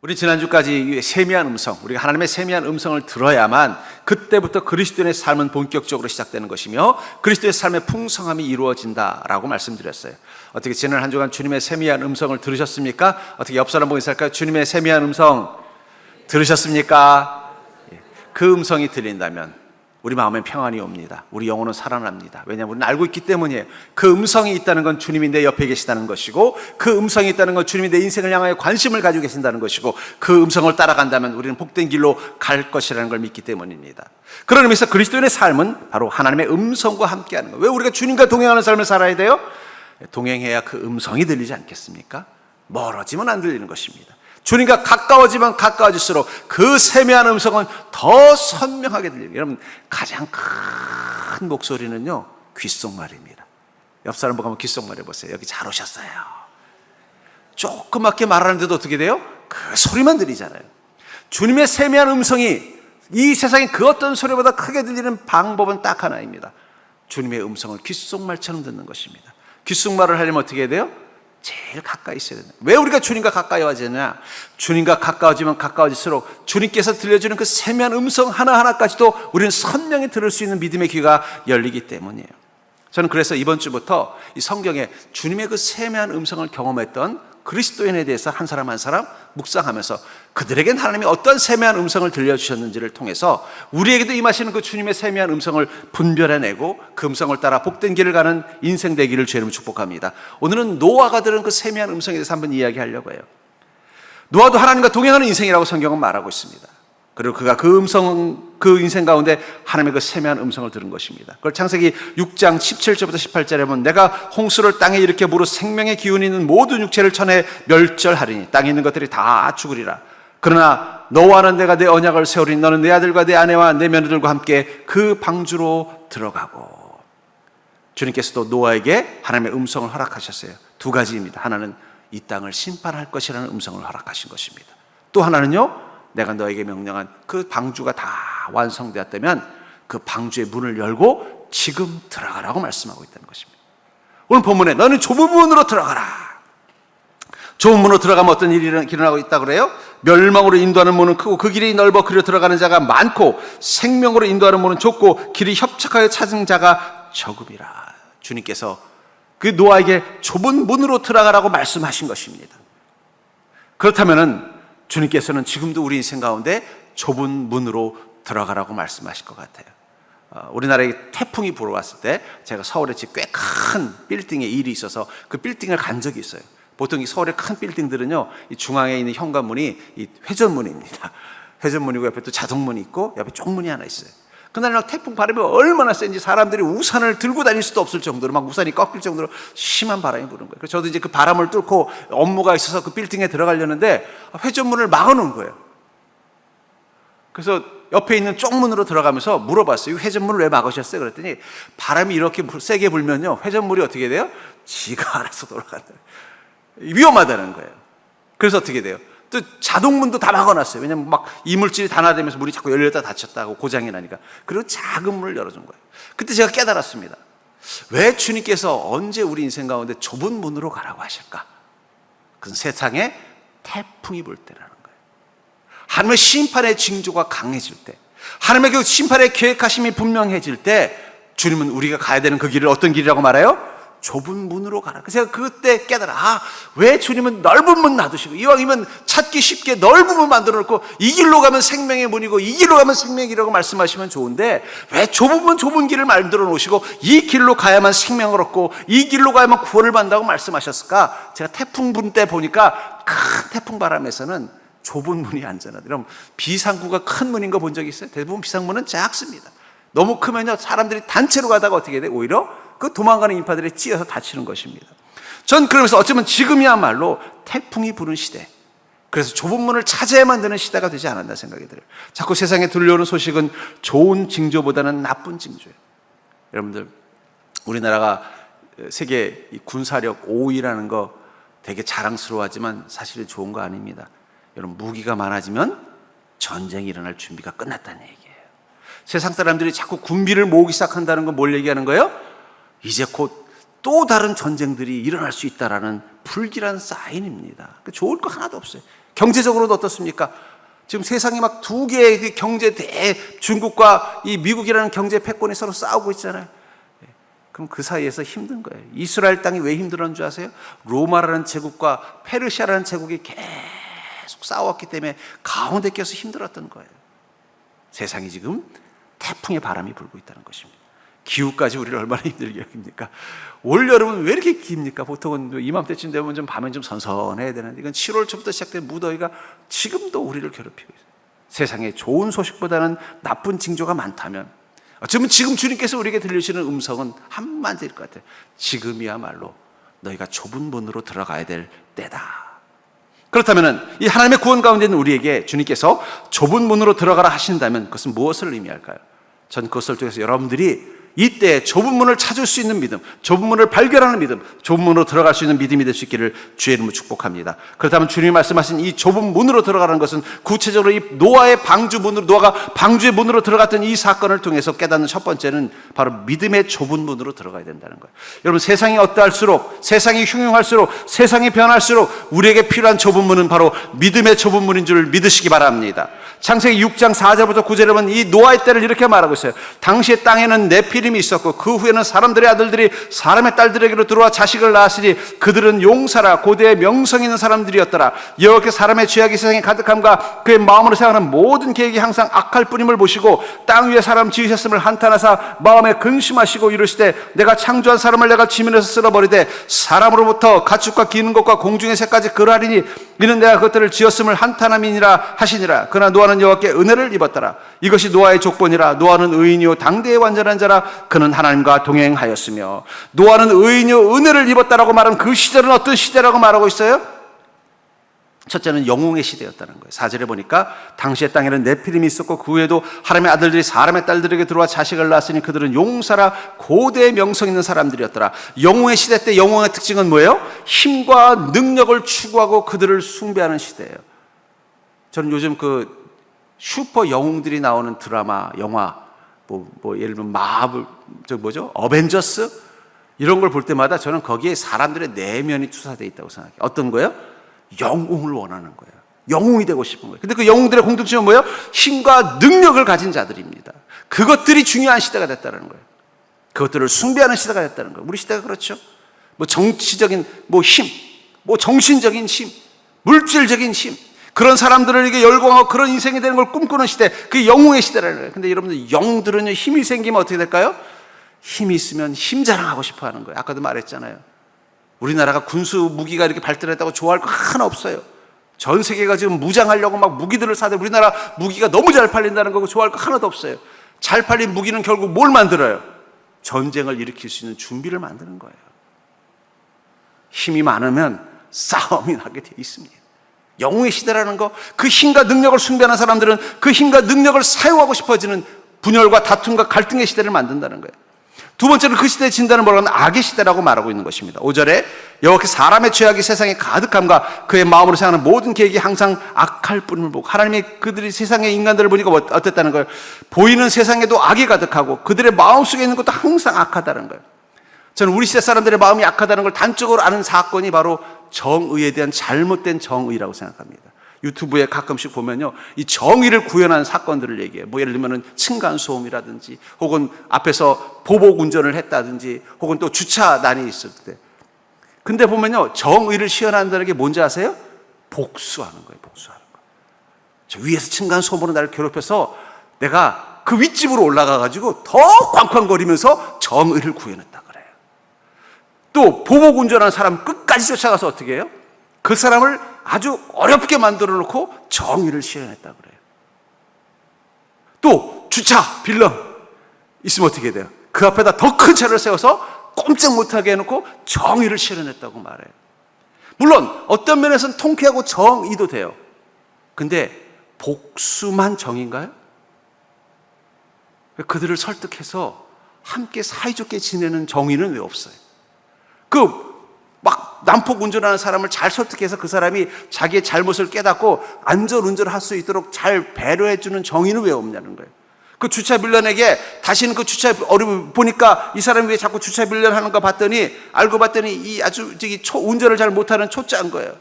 우리 지난주까지 세미한 음성, 우리가 하나님의 세미한 음성을 들어야만 그때부터 그리스도인의 삶은 본격적으로 시작되는 것이며 그리스도의 삶의 풍성함이 이루어진다라고 말씀드렸어요. 어떻게 지난 한 주간 주님의 세미한 음성을 들으셨습니까? 어떻게 옆 사람 보고 있을까요? 주님의 세미한 음성 들으셨습니까? 그 음성이 들린다면 우리 마음에 평안이 옵니다. 우리 영혼은 살아납니다. 왜냐하면 우리는 알고 있기 때문이에요. 그 음성이 있다는 건 주님이 내 옆에 계시다는 것이고, 그 음성이 있다는 건 주님이 내 인생을 향하여 관심을 가지고 계신다는 것이고, 그 음성을 따라간다면 우리는 복된 길로 갈 것이라는 걸 믿기 때문입니다. 그런 의미에서 그리스도인의 삶은 바로 하나님의 음성과 함께하는 거예요. 왜 우리가 주님과 동행하는 삶을 살아야 돼요? 동행해야 그 음성이 들리지 않겠습니까? 멀어지면 안 들리는 것입니다. 주님과 가까워지면 가까워질수록 그 세미한 음성은 더 선명하게 들려요. 여러분, 가장 큰 목소리는요, 귓속말입니다. 옆 사람 보고 한번 귓속말 해보세요. 여기 잘 오셨어요. 조그맣게 말하는데도 어떻게 돼요? 그 소리만 들리잖아요. 주님의 세미한 음성이 이 세상의 그 어떤 소리보다 크게 들리는 방법은 딱 하나입니다. 주님의 음성을 귓속말처럼 듣는 것입니다. 귓속말을 하려면 어떻게 해야 돼요? 제일 가까이 있어야 된다. 왜 우리가 주님과 가까워지느냐? 주님과 가까워지면 가까워질수록 주님께서 들려주는 그 세미한 음성 하나하나까지도 우리는 선명히 들을 수 있는 믿음의 귀가 열리기 때문이에요. 저는 그래서 이번 주부터 이 성경에 주님의 그 세미한 음성을 경험했던 그리스도인에 대해서 한 사람 한 사람 묵상하면서 그들에겐 하나님이 어떤 세미한 음성을 들려주셨는지를 통해서 우리에게도 임하시는 그 주님의 세미한 음성을 분별해내고 그 음성을 따라 복된 길을 가는 인생 되기를 주의 이름으로 축복합니다. 오늘은 노아가 들은 그 세미한 음성에 대해서 한번 이야기하려고 해요. 노아도 하나님과 동행하는 인생이라고 성경은 말하고 있습니다. 그리고 그가 그 인생 가운데 하나님의 그 세미한 음성을 들은 것입니다. 그걸 창세기 6장 17절부터 18절에 보면 내가 홍수를 땅에 일으켜 무릇 생명의 기운이 있는 모든 육체를 천에 멸절하리니 땅에 있는 것들이 다 죽으리라. 그러나 너와는 내가 내 언약을 세우리니 너는 내 아들과 내 아내와 내 며느들과 함께 그 방주로 들어가고. 주님께서도 노아에게 하나님의 음성을 허락하셨어요. 두 가지입니다. 하나는 이 땅을 심판할 것이라는 음성을 허락하신 것입니다. 또 하나는요, 내가 너에게 명령한 그 방주가 다 완성되었다면 그 방주의 문을 열고 지금 들어가라고 말씀하고 있다는 것입니다. 오늘 본문에 너는 좁은 문으로 들어가라. 좁은 문으로 들어가면 어떤 일이 일어나고 있다고 그래요? 멸망으로 인도하는 문은 크고 그 길이 넓어 그리로 들어가는 자가 많고 생명으로 인도하는 문은 좁고 길이 협착하여 찾은 자가 적음이라. 주님께서 그 노아에게 좁은 문으로 들어가라고 말씀하신 것입니다. 그렇다면은 주님께서는 지금도 우리 인생 가운데 좁은 문으로 들어가라고 말씀하실 것 같아요. 우리나라에 태풍이 불어왔을 때 제가 서울에 꽤 큰 빌딩에 일이 있어서 그 빌딩을 간 적이 있어요. 보통 이 서울의 큰 빌딩들은요, 이 중앙에 있는 현관문이 이 회전문입니다. 회전문이고 옆에 또 자동문이 있고 옆에 쪽문이 하나 있어요. 그날 막 태풍 바람이 얼마나 센지 사람들이 우산을 들고 다닐 수도 없을 정도로 막 우산이 꺾일 정도로 심한 바람이 부는 거예요. 그래서 저도 이제 그 바람을 뚫고 업무가 있어서 그 빌딩에 들어가려는데 회전문을 막아놓은 거예요. 그래서 옆에 있는 쪽문으로 들어가면서 물어봤어요. 이 회전문을 왜 막으셨어요? 그랬더니 바람이 이렇게 세게 불면요, 회전문이 어떻게 돼요? 지가 알아서 돌아간다. 위험하다는 거예요. 그래서 어떻게 돼요? 또 자동문도 다 막아놨어요. 왜냐면 막 이물질이 단화되면서 문이 자꾸 열렸다 닫혔다고 고장이 나니까. 그리고 작은 문을 열어준 거예요. 그때 제가 깨달았습니다. 왜 주님께서 언제 우리 인생 가운데 좁은 문으로 가라고 하실까? 그건 세상에 태풍이 불 때라는 거예요. 하나님의 심판의 징조가 강해질 때, 하나님의 그 심판의 계획하심이 분명해질 때 주님은 우리가 가야 되는 그 길을 어떤 길이라고 말해요? 좁은 문으로 가라. 제가 그때 깨달아, 왜 주님은 넓은 문 놔두시고 이왕이면 찾기 쉽게 넓은 문 만들어 놓고 이 길로 가면 생명의 문이고 이 길로 가면 생명의 길이라고 말씀하시면 좋은데 왜 좁은 문 좁은 길을 만들어 놓으시고 이 길로 가야만 생명을 얻고 이 길로 가야만 구원을 받는다고 말씀하셨을까? 제가 태풍 분 때 보니까 큰 태풍 바람에서는 좁은 문이 안전하다. 그럼 비상구가 큰 문인 거 본 적 있어요? 대부분 비상문은 작습니다. 너무 크면요, 사람들이 단체로 가다가 어떻게 돼? 오히려 그 도망가는 인파들에 찌어서 다치는 것입니다. 전 그러면서 어쩌면 지금이야말로 태풍이 부는 시대, 그래서 좁은 문을 찾아야만 되는 시대가 되지 않았나 생각이 들어요. 자꾸 세상에 들려오는 소식은 좋은 징조보다는 나쁜 징조예요. 여러분들, 우리나라가 세계 군사력 5위라는 거 되게 자랑스러워하지만 사실은 좋은 거 아닙니다. 여러분, 무기가 많아지면 전쟁이 일어날 준비가 끝났다는 얘기예요. 세상 사람들이 자꾸 군비를 모으기 시작한다는 건 뭘 얘기하는 거예요? 이제 곧 또 다른 전쟁들이 일어날 수 있다라는 불길한 사인입니다. 좋을 거 하나도 없어요. 경제적으로도 어떻습니까? 지금 세상이 막 두 개의 그 경제 중국과 이 미국이라는 경제 패권이 서로 싸우고 있잖아요. 그럼 그 사이에서 힘든 거예요. 이스라엘 땅이 왜 힘들었는 줄 아세요? 로마라는 제국과 페르시아라는 제국이 계속 싸웠기 때문에 가운데 껴서 힘들었던 거예요. 세상이 지금 태풍의 바람이 불고 있다는 것입니다. 기후까지 우리를 얼마나 힘들게 합니까? 올여름은 왜 이렇게 깁니까? 보통은 이맘때쯤 되면 좀 밤엔 좀 선선해야 되는데 이건 7월 초부터 시작된 무더위가 지금도 우리를 괴롭히고 있어요. 세상에 좋은 소식보다는 나쁜 징조가 많다면 어쩌면 지금 주님께서 우리에게 들려주시는 음성은 한마디일 것 같아요. 지금이야말로 너희가 좁은 문으로 들어가야 될 때다. 그렇다면 이 하나님의 구원 가운데 있는 우리에게 주님께서 좁은 문으로 들어가라 하신다면 그것은 무엇을 의미할까요? 전 그것을 통해서 여러분들이 이때 좁은 문을 찾을 수 있는 믿음, 좁은 문을 발견하는 믿음, 좁은 문으로 들어갈 수 있는 믿음이 될 수 있기를 주의 이름으로 축복합니다. 그렇다면 주님이 말씀하신 이 좁은 문으로 들어가는 것은 구체적으로 이 노아의 방주 문으로, 노아가 방주의 문으로 들어갔던 이 사건을 통해서 깨닫는 첫 번째는 바로 믿음의 좁은 문으로 들어가야 된다는 거예요. 여러분, 세상이 어떠할수록, 세상이 흉흉할수록, 세상이 변할수록 우리에게 필요한 좁은 문은 바로 믿음의 좁은 문인 줄 믿으시기 바랍니다. 창세기 6장 4절부터 9절에 보면 이 노아의 때를 이렇게 말하고 있어요. 당시의 땅에는 네피림이 있었고 그 후에는 사람들의 아들들이 사람의 딸들에게로 들어와 자식을 낳았으니 그들은 용사라 고대의 명성 있는 사람들이었더라. 여호와께 사람의 죄악이 세상에 가득함과 그의 마음으로 생각하는 모든 계획이 항상 악할 뿐임을 보시고 땅 위에 사람 지으셨음을 한탄하사 마음에 근심하시고 이르시되 내가 창조한 사람을 내가 지면에서 쓸어버리되 사람으로부터 가축과 기는 것과 공중의 새까지 그러하리니 이는 내가 그것들을 지었음을 한탄함이니라 하시니라. 그러나 노아는 여호와께 은혜를 입었더라. 이것이 노아의 족본이라. 노아는 의인이요 당대의 완전한 자라. 그는 하나님과 동행하였으며. 노아는 의인이요 은혜를 입었다라고 말하는 그 시절은 어떤 시대라고 말하고 있어요? 첫째는 영웅의 시대였다는 거예요. 4절에 보니까 당시의 땅에는 네피림이 있었고 그 후에도 하나님의 아들들이 사람의 딸들에게 들어와 자식을 낳았으니 그들은 용사라 고대의 명성 있는 사람들이었더라. 영웅의 시대 때 영웅의 특징은 뭐예요? 힘과 능력을 추구하고 그들을 숭배하는 시대예요. 저는 요즘 그 슈퍼 영웅들이 나오는 드라마, 영화, 예를 들면 마블, 어벤져스 이런 걸 볼 때마다 저는 거기에 사람들의 내면이 투사되어 있다고 생각해요. 어떤 거예요? 영웅을 원하는 거예요. 영웅이 되고 싶은 거예요. 근데 그 영웅들의 공통점은 뭐예요? 힘과 능력을 가진 자들입니다. 그것들이 중요한 시대가 됐다는 거예요. 그것들을 숭배하는 시대가 됐다는 거예요. 우리 시대가 그렇죠. 정치적인 힘, 정신적인 힘, 물질적인 힘, 그런 사람들에게 열광하고 그런 인생이 되는 걸 꿈꾸는 시대, 그게 영웅의 시대라는 거예요. 근데 여러분들 영들은요, 힘이 생기면 어떻게 될까요? 힘이 있으면 힘 자랑하고 싶어 하는 거예요. 아까도 말했잖아요. 우리나라가 군수 무기가 이렇게 발달했다고 좋아할 거 하나 없어요. 전 세계가 지금 무장하려고 막 무기들을 사대. 우리나라 무기가 너무 잘 팔린다는 거고 좋아할 거 하나도 없어요. 잘 팔린 무기는 결국 뭘 만들어요? 전쟁을 일으킬 수 있는 준비를 만드는 거예요. 힘이 많으면 싸움이 나게 돼 있습니다. 영웅의 시대라는 거, 그 힘과 능력을 숭배하는 사람들은 그 힘과 능력을 사용하고 싶어지는 분열과 다툼과 갈등의 시대를 만든다는 거예요. 두 번째로 그 시대의 진단을 뭐라고 하면 악의 시대라고 말하고 있는 것입니다. 5절에 여호와께 사람의 죄악이 세상에 가득함과 그의 마음으로 생각하는 모든 계획이 항상 악할 뿐임을 보고, 하나님이 그들이 세상의 인간들을 보니까 어땠다는 거예요? 보이는 세상에도 악이 가득하고 그들의 마음속에 있는 것도 항상 악하다는 거예요. 저는 우리 시대 사람들의 마음이 악하다는 걸 단적으로 아는 사건이 바로 정의에 대한 잘못된 정의라고 생각합니다. 유튜브에 가끔씩 보면요, 이 정의를 구현한 사건들을 얘기해요. 예를 들면 층간소음이라든지, 혹은 앞에서 보복 운전을 했다든지, 혹은 또 주차난이 있을 때. 근데 보면요, 정의를 시현한다는 게 뭔지 아세요? 복수하는 거예요. 복수하는 거. 저 위에서 층간소음으로 나를 괴롭혀서 내가 그 윗집으로 올라가가지고 더 쾅쾅거리면서 정의를 구현했다 그래요. 또 보복 운전하는 사람 끝까지 쫓아가서 어떻게 해요? 그 사람을 아주 어렵게 만들어 놓고 정의를 실현했다 그래요. 또 주차 빌런 있으면 어떻게 돼요? 그 앞에다 더 큰 차를 세워서 꼼짝 못하게 해놓고 정의를 실현했다고 말해요. 물론 어떤 면에서는 통쾌하고 정의도 돼요. 근데 복수만 정의인가요? 그들을 설득해서 함께 사이좋게 지내는 정의는 왜 없어요? 난폭 운전하는 사람을 잘 설득해서 그 사람이 자기의 잘못을 깨닫고 안전 운전을 할 수 있도록 잘 배려해주는 정의는 왜 없냐는 거예요. 그 주차 빌런에게 다시는 그 주차 어려움 보니까 이 사람이 왜 자꾸 주차 빌런 하는가 봤더니, 알고 봤더니 이 아주 운전을 잘 못하는 초짜인 거예요.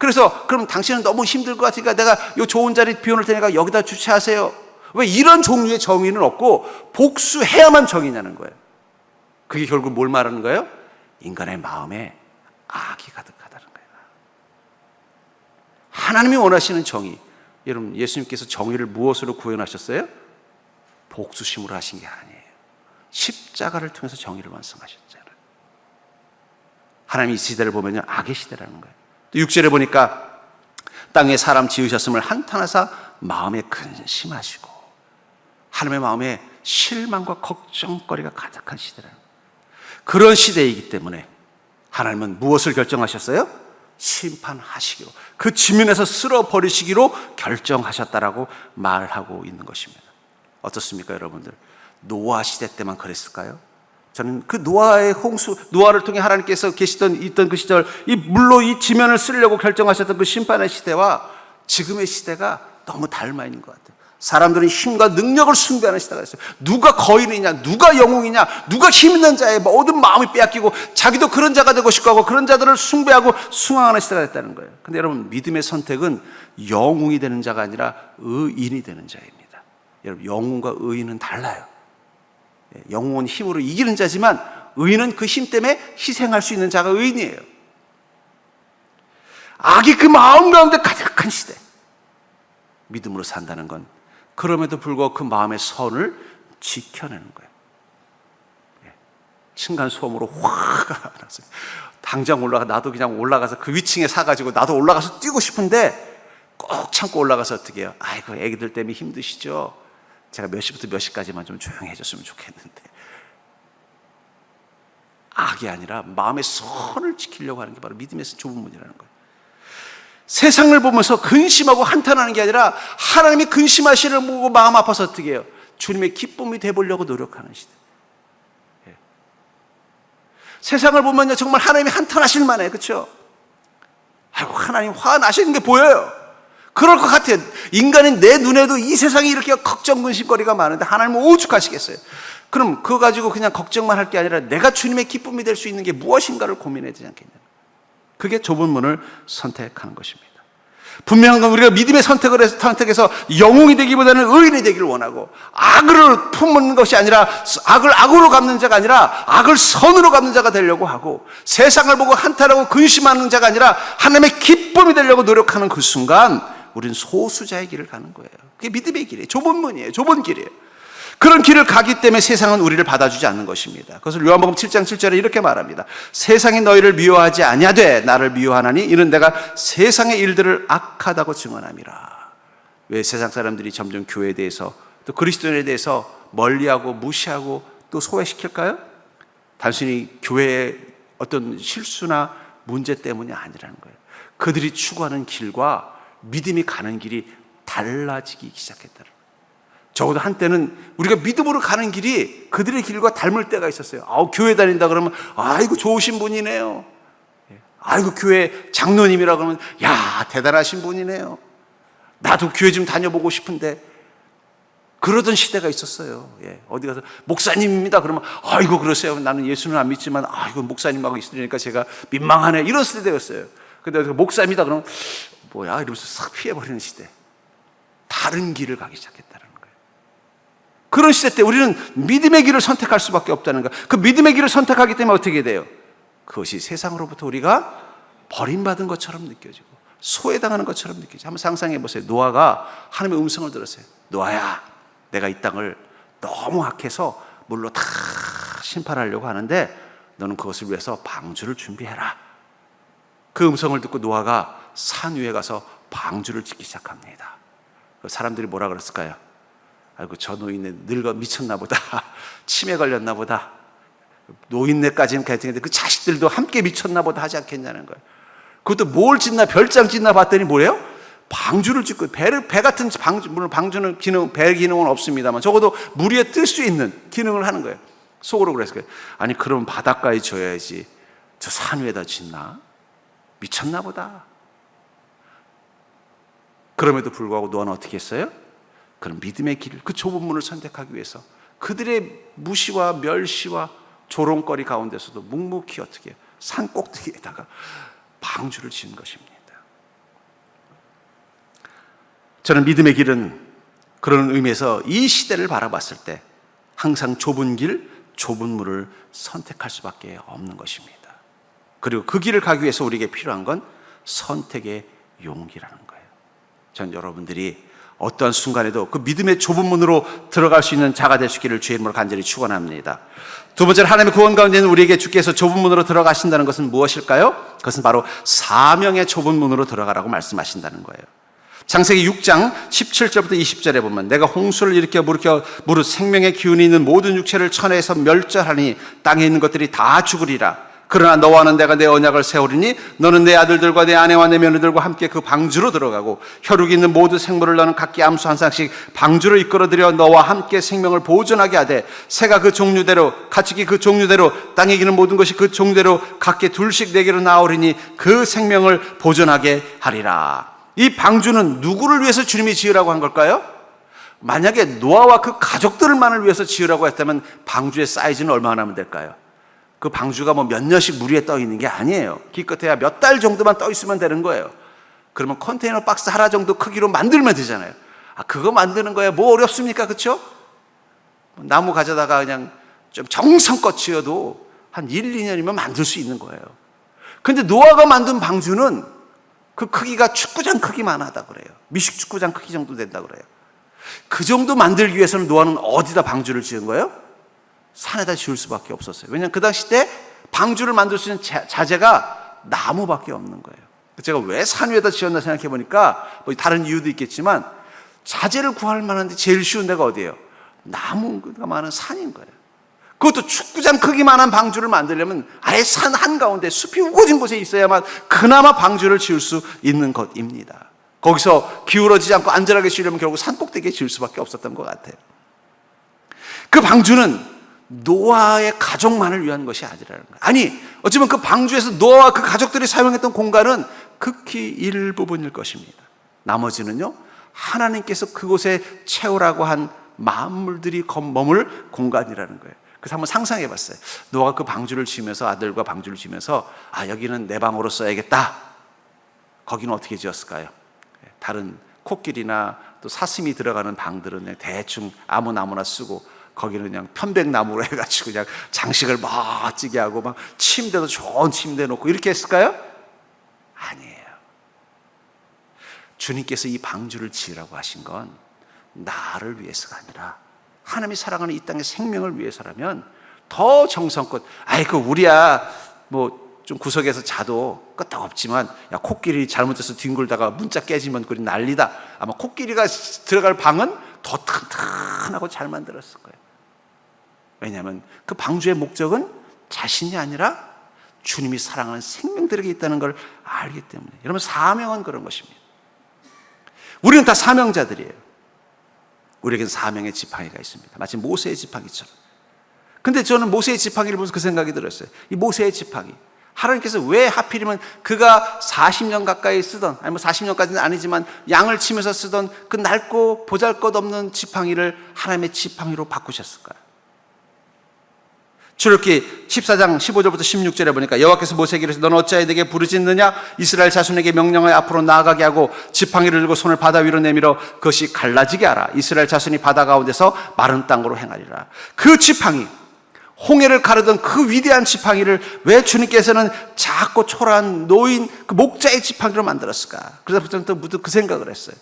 그래서 그럼 당신은 너무 힘들 것 같으니까 내가 이 좋은 자리 비워놓을 테니까 여기다 주차하세요. 왜 이런 종류의 정의는 없고 복수해야만 정의냐는 거예요. 그게 결국 뭘 말하는 거예요? 인간의 마음에 악이 가득하다는 거예요. 하나님이 원하시는 정의, 여러분 예수님께서 정의를 무엇으로 구현하셨어요? 복수심으로 하신 게 아니에요. 십자가를 통해서 정의를 완성하셨잖아요. 하나님이 이 시대를 보면요, 악의 시대라는 거예요. 또 6절에 보니까 땅에 사람 지으셨음을 한탄하사 마음에 근심하시고, 하나님의 마음에 실망과 걱정거리가 가득한 시대라는 거예요. 그런 시대이기 때문에 하나님은 무엇을 결정하셨어요? 심판하시기로, 그 지면에서 쓸어버리시기로 결정하셨다라고 말하고 있는 것입니다. 어떻습니까, 여러분들? 노아 시대 때만 그랬을까요? 저는 그 노아의 홍수, 노아를 통해 하나님께서 있던 그 시절, 이 물로 이 지면을 쓰려고 결정하셨던 그 심판의 시대와 지금의 시대가 너무 닮아 있는 것 같아요. 사람들은 힘과 능력을 숭배하는 시대가 있어요. 누가 거인이냐, 누가 영웅이냐, 누가 힘 있는 자의 모든 마음이 빼앗기고 자기도 그런 자가 되고 싶고 하고 그런 자들을 숭배하고 숭앙하는 시대가 됐다는 거예요. 근데 여러분, 믿음의 선택은 영웅이 되는 자가 아니라 의인이 되는 자입니다. 여러분, 영웅과 의인은 달라요. 영웅은 힘으로 이기는 자지만 의인은 그 힘 때문에 희생할 수 있는 자가 의인이에요. 악이 그 마음 가운데 가득한 시대, 믿음으로 산다는 건 그럼에도 불구하고 그 마음의 선을 지켜내는 거예요. 층간소음으로 화가 났어요. 당장 나도 그냥 올라가서 그 위층에 사가지고 나도 올라가서 뛰고 싶은데 꼭 참고 올라가서 어떻게 해요? 아이고, 애기들 때문에 힘드시죠? 제가 몇 시부터 몇 시까지만 좀 조용히 해줬으면 좋겠는데. 악이 아니라 마음의 선을 지키려고 하는 게 바로 믿음의 좁은 문이라는 거예요. 세상을 보면서 근심하고 한탄하는 게 아니라 하나님이 근심하시는 보고 마음 아파서 어떻게 해요? 주님의 기쁨이 되보려고 노력하는 시대. 예. 세상을 보면요, 정말 하나님이 한탄하실 만해, 그렇죠? 아이고, 하나님 화나시는 게 보여요. 그럴 것 같아요. 인간인 내 눈에도 이 세상에 이렇게 걱정 근심거리가 많은데 하나님은 오죽하시겠어요? 그럼 그거 가지고 그냥 걱정만 할 게 아니라 내가 주님의 기쁨이 될 수 있는 게 무엇인가를 고민해야 되지 않겠냐. 그게 좁은 문을 선택하는 것입니다. 분명한 건 우리가 믿음의 선택해서 영웅이 되기보다는 의인이 되기를 원하고, 악을 품는 것이 아니라, 악을 악으로 갚는 자가 아니라 악을 선으로 갚는 자가 되려고 하고, 세상을 보고 한탄하고 근심하는 자가 아니라 하나님의 기쁨이 되려고 노력하는 그 순간 우리는 소수자의 길을 가는 거예요. 그게 믿음의 길이에요. 좁은 문이에요. 좁은 길이에요. 그런 길을 가기 때문에 세상은 우리를 받아주지 않는 것입니다. 그것을 요한복음 7장 7절에 이렇게 말합니다. 세상이 너희를 미워하지 아니하되 나를 미워하나니 이는 내가 세상의 일들을 악하다고 증언함이라. 왜 세상 사람들이 점점 교회에 대해서 또 그리스도인에 대해서 멀리하고 무시하고 또 소외시킬까요? 단순히 교회의 어떤 실수나 문제 때문이 아니라는 거예요. 그들이 추구하는 길과 믿음이 가는 길이 달라지기 시작했다는 거예요. 적어도 한때는 우리가 믿음으로 가는 길이 그들의 길과 닮을 때가 있었어요. 교회 다닌다 그러면 아이고 좋으신 분이네요. 아이고 교회 장로님이라 그러면 야 대단하신 분이네요. 나도 교회 좀 다녀보고 싶은데, 그러던 시대가 있었어요. 어디 가서 목사님입니다 그러면 아이고 그러세요. 나는 예수는 안 믿지만 아이고 목사님하고 있으니까 제가 민망하네, 이런 시대였어요. 근데 목사입니다 그러면 뭐야 이러면서 싹 피해버리는 시대. 다른 길을 가기 시작했다는 거예요. 그런 시대 때 우리는 믿음의 길을 선택할 수밖에 없다는 거예요. 그 믿음의 길을 선택하기 때문에 어떻게 돼요? 그것이 세상으로부터 우리가 버림받은 것처럼 느껴지고 소외당하는 것처럼 느껴지고. 한번 상상해 보세요. 노아가 하나님의 음성을 들었어요. 노아야, 내가 이 땅을 너무 악해서 물로 다 심판하려고 하는데 너는 그것을 위해서 방주를 준비해라. 그 음성을 듣고 노아가 산 위에 가서 방주를 짓기 시작합니다. 사람들이 뭐라 그랬을까요? 아이고 저 노인네 늙어 미쳤나 보다. 치매 걸렸나 보다. 노인네까지는 괜찮은데 그 자식들도 함께 미쳤나 보다 하지 않겠냐는 거예요. 그것도 뭘 짓나, 별장 짓나 봤더니 뭐래요? 방주를 짓고, 배 같은 방주, 물론 방주는 배 기능은 없습니다만 적어도 물 위에 뜰 수 있는 기능을 하는 거예요. 속으로 그랬어요. 아니 그럼 바닷가에 져야지 저 산 위에다 짓나? 미쳤나 보다. 그럼에도 불구하고 노아는 어떻게 했어요? 그런 믿음의 길을, 그 좁은 문을 선택하기 위해서 그들의 무시와 멸시와 조롱거리 가운데서도 묵묵히 어떻게 해요? 산 꼭대기에다가 방주를 지은 것입니다. 저는 믿음의 길은 그런 의미에서 이 시대를 바라봤을 때 항상 좁은 길, 좁은 문을 선택할 수밖에 없는 것입니다. 그리고 그 길을 가기 위해서 우리에게 필요한 건 선택의 용기라는 거예요. 전 여러분들이 어떠한 순간에도 그 믿음의 좁은 문으로 들어갈 수 있는 자가 될 수 있기를 주의 이름으로 간절히 축원합니다. 두 번째로 하나님의 구원 가운데는 우리에게 주께서 좁은 문으로 들어가신다는 것은 무엇일까요? 그것은 바로 사명의 좁은 문으로 들어가라고 말씀하신다는 거예요. 창세기 6장 17절부터 20절에 보면 내가 홍수를 일으켜 무릇 생명의 기운이 있는 모든 육체를 천해에서 멸절하니 땅에 있는 것들이 다 죽으리라. 그러나 너와는 내가 내 언약을 세우리니 너는 내 아들들과 내 아내와 내 며느들과 함께 그 방주로 들어가고 혈육이 있는 모든 생물을 너는 각기 암수 한 쌍씩 방주로 이끌어들여 너와 함께 생명을 보존하게 하되 새가 그 종류대로 가축이 그 종류대로 땅에 기는 모든 것이 그 종류대로 각기 둘씩 내게로 나오리니 그 생명을 보존하게 하리라. 이 방주는 누구를 위해서 주님이 지으라고 한 걸까요? 만약에 노아와 그 가족들만을 위해서 지으라고 했다면 방주의 사이즈는 얼마나 하면 될까요? 그 방주가 뭐 몇 년씩 물 위에 떠 있는 게 아니에요. 기껏해야 몇 달 정도만 떠 있으면 되는 거예요. 그러면 컨테이너 박스 하나 정도 크기로 만들면 되잖아요. 그거 만드는 거야 뭐 어렵습니까? 그렇죠? 나무 가져다가 그냥 좀 정성껏 지어도 한 1, 2년이면 만들 수 있는 거예요. 근데 노아가 만든 방주는 그 크기가 축구장 크기만 하다 그래요. 미식 축구장 크기 정도 된다 그래요. 그 정도 만들기 위해서는 노아는 어디다 방주를 지은 거예요? 산에다 지을 수밖에 없었어요. 왜냐하면 그 당시 때 방주를 만들 수 있는 자재가 나무밖에 없는 거예요. 제가 왜 산 위에다 지었나 생각해 보니까 뭐 다른 이유도 있겠지만 자재를 구할 만한데 제일 쉬운 데가 어디예요? 나무가 많은 산인 거예요. 그것도 축구장 크기만한 방주를 만들려면 아예 산 한가운데 숲이 우거진 곳에 있어야만 그나마 방주를 지을 수 있는 것입니다. 거기서 기울어지지 않고 안전하게 지으려면 결국 산 꼭대기에 지을 수밖에 없었던 것 같아요. 그 방주는 노아의 가족만을 위한 것이 아니라는 거예요. 아니, 어쩌면 그 방주에서 노아와 그 가족들이 사용했던 공간은 극히 일부분일 것입니다. 나머지는요, 하나님께서 그곳에 채우라고 한 만물들이 머물 공간이라는 거예요. 그래서 한번 상상해 봤어요. 노아가 그 방주를 지으면서, 아들과 방주를 지으면서 여기는 내 방으로 써야겠다. 거기는 어떻게 지었을까요? 다른 코끼리나 또 사슴이 들어가는 방들은 그냥 대충 아무 나무나 쓰고 거기는 그냥 편백나무로 해가지고 그냥 장식을 멋지게 하고 막 침대도 좋은 침대 놓고 이렇게 했을까요? 아니에요. 주님께서 이 방주를 지으라고 하신 건 나를 위해서가 아니라 하나님이 사랑하는 이 땅의 생명을 위해서라면 더 정성껏 우리야 뭐 좀 구석에서 자도 끄떡없지만 코끼리 잘못해서 뒹굴다가 문자 깨지면 그리 난리다. 아마 코끼리가 들어갈 방은 더 튼튼하고 잘 만들었을 거예요. 왜냐하면 그 방주의 목적은 자신이 아니라 주님이 사랑하는 생명들에게 있다는 걸 알기 때문에. 여러분, 사명은 그런 것입니다. 우리는 다 사명자들이에요. 우리에게는 사명의 지팡이가 있습니다. 마치 모세의 지팡이처럼. 근데 저는 모세의 지팡이를 보면서 그 생각이 들었어요. 이 모세의 지팡이, 하나님께서 왜 하필이면 그가 40년 가까이 쓰던, 아니 뭐 40년까지는 아니지만 양을 치면서 쓰던 그 낡고 보잘것없는 지팡이를 하나님의 지팡이로 바꾸셨을까요? 출애굽기 14장 15절부터 16절에 보니까 여호와께서 모세에게 이르시되 너는 어찌하여 내게 부르짖느냐? 이스라엘 자손에게 명령하여 앞으로 나아가게 하고 지팡이를 들고 손을 바다 위로 내밀어 그것이 갈라지게 하라. 이스라엘 자손이 바다 가운데서 마른 땅으로 행하리라. 그 지팡이, 홍해를 가르던 그 위대한 지팡이를 왜 주님께서는 작고 초라한 노인 그 목자의 지팡이로 만들었을까? 그래서부터 문득 그 생각을 했어요.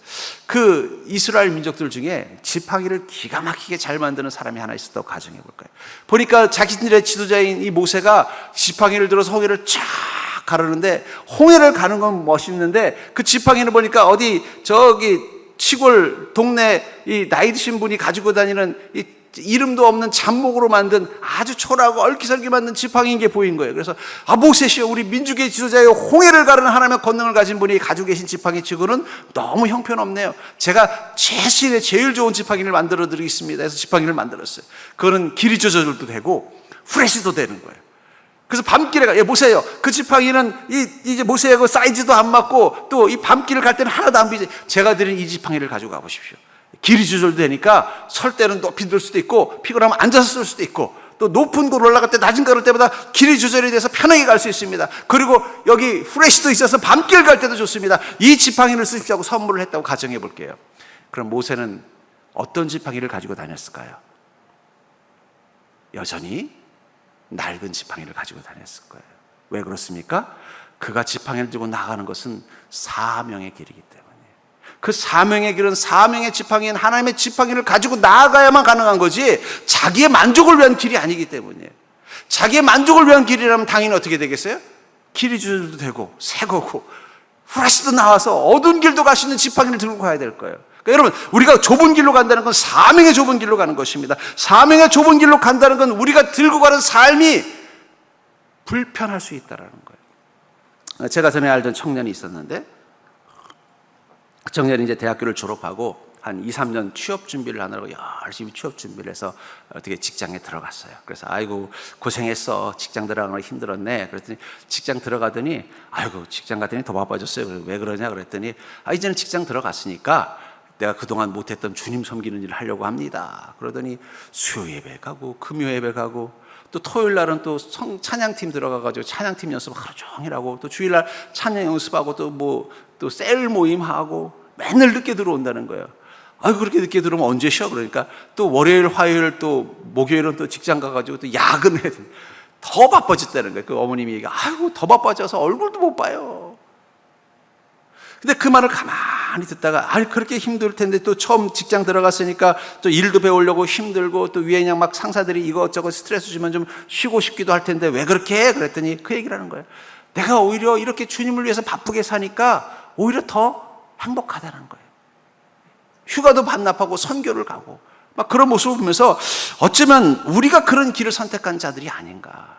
그 이스라엘 민족들 중에 지팡이를 기가 막히게 잘 만드는 사람이 하나 있었다고 가정해 볼까요? 보니까 자기들의 지도자인 이 모세가 지팡이를 들어서 홍해를 쫙 가르는데, 홍해를 가는 건 멋있는데 그 지팡이는 보니까 어디 저기 시골 동네 이 나이 드신 분이 가지고 다니는 이 이름도 없는 잡목으로 만든 아주 초라하고 얽히설기 만든 지팡이인 게 보인 거예요. 그래서 모세시여, 우리 민족의 지도자여, 홍해를 가르는 하나님의 권능을 가진 분이 가지고 계신 지팡이 치고는 너무 형편없네요. 제가 최신의 제일 좋은 지팡이를 만들어 드리겠습니다 해서 지팡이를 만들었어요. 그거는 길이 조절도 되고 후레쉬도 되는 거예요. 그래서 밤길에 모세요, 그 지팡이는 이제 모세의 그 사이즈도 안 맞고 또 이 밤길을 갈 때는 하나도 안 비지. 제가 드린 이 지팡이를 가지고 가보십시오. 길이 조절되니까 설 때는 높이 들 수도 있고 피곤하면 앉아서 쓸 수도 있고 또 높은 곳 올라갈 때 낮은 걸을 때보다 길이 조절이 돼서 편하게 갈 수 있습니다. 그리고 여기 후레쉬도 있어서 밤길 갈 때도 좋습니다. 이 지팡이를 쓰십시오 하고 선물을 했다고 가정해 볼게요. 그럼 모세는 어떤 지팡이를 가지고 다녔을까요? 여전히 낡은 지팡이를 가지고 다녔을 거예요. 왜 그렇습니까? 그가 지팡이를 들고 나가는 것은 사명의 길이기 때문에, 그 사명의 길은 사명의 지팡이인 하나님의 지팡이를 가지고 나아가야만 가능한 거지 자기의 만족을 위한 길이 아니기 때문에. 자기의 만족을 위한 길이라면 당연히 어떻게 되겠어요? 길이 조절도 되고 새 거고 후레쉬도 나와서 어두운 길도 갈 수 있는 지팡이를 들고 가야 될 거예요. 그러니까 여러분, 우리가 좁은 길로 간다는 건 사명의 좁은 길로 가는 것입니다. 사명의 좁은 길로 간다는 건 우리가 들고 가는 삶이 불편할 수 있다는 거예요. 제가 전에 알던 청년이 있었는데, 그 청년이 이제 대학교를 졸업하고 한 2, 3년 취업 준비를 하느라고 열심히 취업 준비를 해서 어떻게 직장에 들어갔어요. 그래서 아이고 고생했어, 직장 들어가는 거 힘들었네. 그랬더니 직장 들어가더니 아이고 직장 갔더니 더 바빠졌어요. 왜 그러냐 그랬더니 이제는 직장 들어갔으니까 내가 그동안 못했던 주님 섬기는 일을 하려고 합니다. 그러더니 수요 예배 가고 금요 예배 가고 또 토요일 날은 또 찬양팀 들어가가지고 찬양팀 연습 하루 종일 하고 또 주일날 찬양 연습하고 또 셀 모임 하고 맨날 늦게 들어온다는 거예요. 아이고 그렇게 늦게 들어오면 언제 쉬어? 그러니까 또 월요일, 화요일 또 목요일은 또 직장 가가지고 또 야근을 더 바빠졌다는 거예요. 그 어머님이 얘기해, 아이고 더 바빠져서 얼굴도 못 봐요. 근데 그 말을 가만히 듣다가 그렇게 힘들 텐데 또 처음 직장 들어갔으니까 또 일도 배우려고 힘들고 또 위에 그냥 막 상사들이 이것저것 스트레스 주면 좀 쉬고 싶기도 할 텐데 왜 그렇게 해? 그랬더니 그 얘기를 하는 거예요. 내가 오히려 이렇게 주님을 위해서 바쁘게 사니까 오히려 더 행복하다는 거예요. 휴가도 반납하고 선교를 가고 막 그런 모습을 보면서 어쩌면 우리가 그런 길을 선택한 자들이 아닌가.